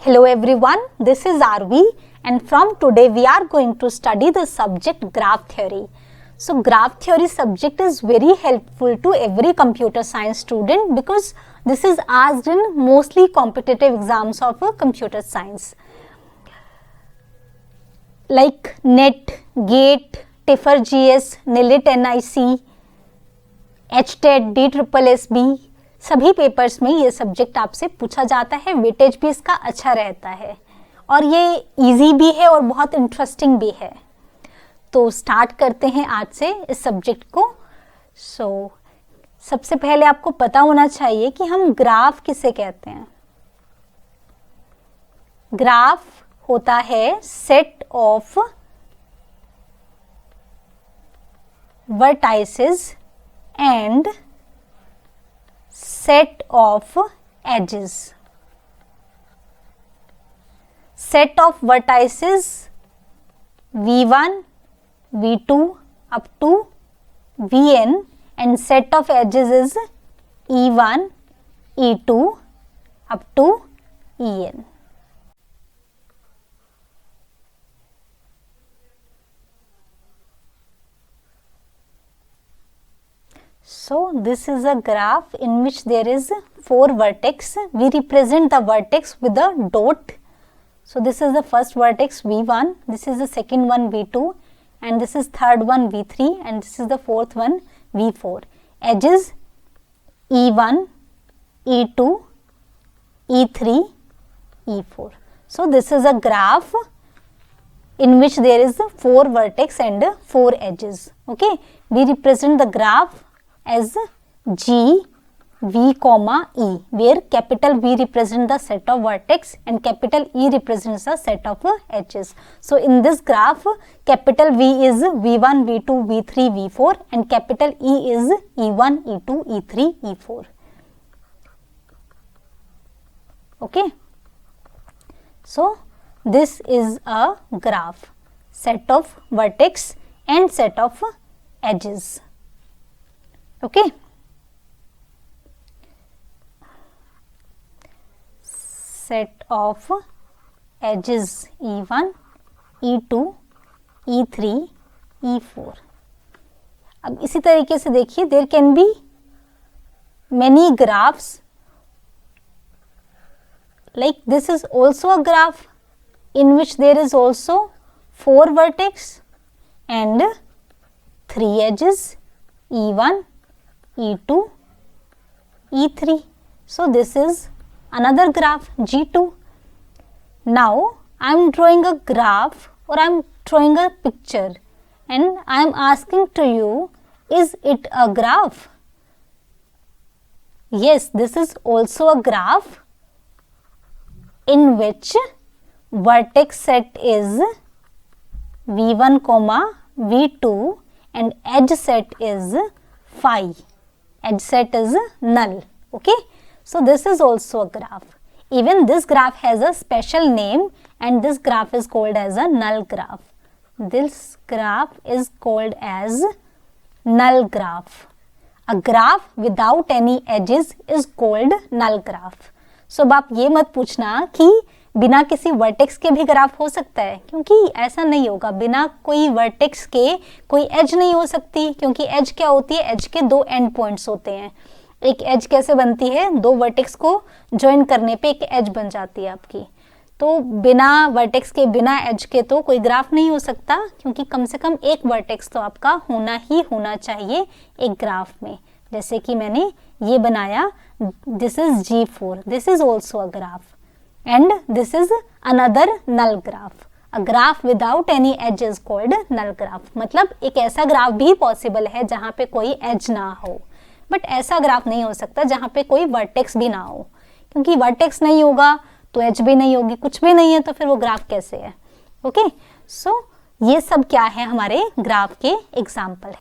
Hello everyone, this is Arvi and from today we are going to study the subject graph theory. So graph theory subject is very helpful to every computer science student because this is asked in mostly competitive exams of computer science. Like NET, GATE, TIFR GS, NILIT NIC, HTET, DSSB सभी papers में ये subject आपसे पूछा जाता है. Weightage भी इसका अच्छा रहता है और ये इजी भी है और बहुत इंटरेस्टिंग भी है. तो स्टार्ट करते हैं आज से इस सब्जेक्ट को. सबसे पहले आपको पता होना चाहिए कि हम ग्राफ किसे कहते हैं. ग्राफ होता है set of vertices and set of edges. Set of vertices v1, v2 up to vn and set of edges is e1, e2 up to en. So this is a graph in which there is 4 vertex. We represent the vertex with a dot. So this is the first vertex v1, this is the second one v2 and this is third one v3 and this is the fourth one v4. Edges e1, e2, e3, e4. So this is a graph in which there is 4 vertex and 4 edges. Okay, we represent the graph as G, V, comma E, where capital V represents the set of vertex and capital E represents the set of edges. So in this graph, capital V is V1, V2, V3, V4 and capital E is E1, E2, E3, E4. Okay. So this is a graph, set of vertex and set of edges. Okay. Set of edges E1, E2, E3, E4. अब इसी तरीके से देखिए, there can be many graphs. Like this is also a graph in which there is also 4 vertex and 3 edges E1, E2, E3. So this is another graph G2. Now I am drawing a graph or I am drawing a picture and I am asking to you, is it a graph? Yes, this is also a graph in which vertex set is V1, V2 and edge set is phi. Edge set is null. Okay. So this is also a graph. Even this graph has a special name and this graph is called as a null graph. This graph is called as null graph. A graph without any edges is called null graph. So अब आप ये मत पूछना कि बिना किसी vertex के भी ग्राफ हो सकता है, क्योंकि ऐसा नहीं होगा. बिना कोई वर्टेक्स के कोई एज नहीं हो सकती, क्योंकि एज क्या होती है, एज के 2 एंड पॉइंट्स होते हैं. एक एज कैसे बनती है, 2 वर्टेक्स को ज्वाइन करने पे एक एज बन जाती है आपकी. तो बिना वर्टेक्स के, बिना एज के तो कोई ग्राफ नहीं हो सकता, क्योंकि कम से कम एक वर्टेक्स तो आपका होना ही होना चाहिए एक ग्राफ में. जैसे कि मैंने ये बनाया, this is G4, this is also a graph and this is another null graph. A graph without any edge is called null graph. मतलब एक ऐसा ग्राफ भी पॉसिबल है जहाँ पे कोई एज ना हो, बट ऐसा ग्राफ नहीं हो सकता जहाँ पे कोई वर्टेक्स भी ना हो, क्योंकि वर्टेक्स नहीं होगा तो एज भी नहीं होगी, कुछ भी नहीं है तो फिर वो ग्राफ कैसे है. ओके. सो ये सब क्या है, हमारे ग्राफ के एग्जाम्पल है.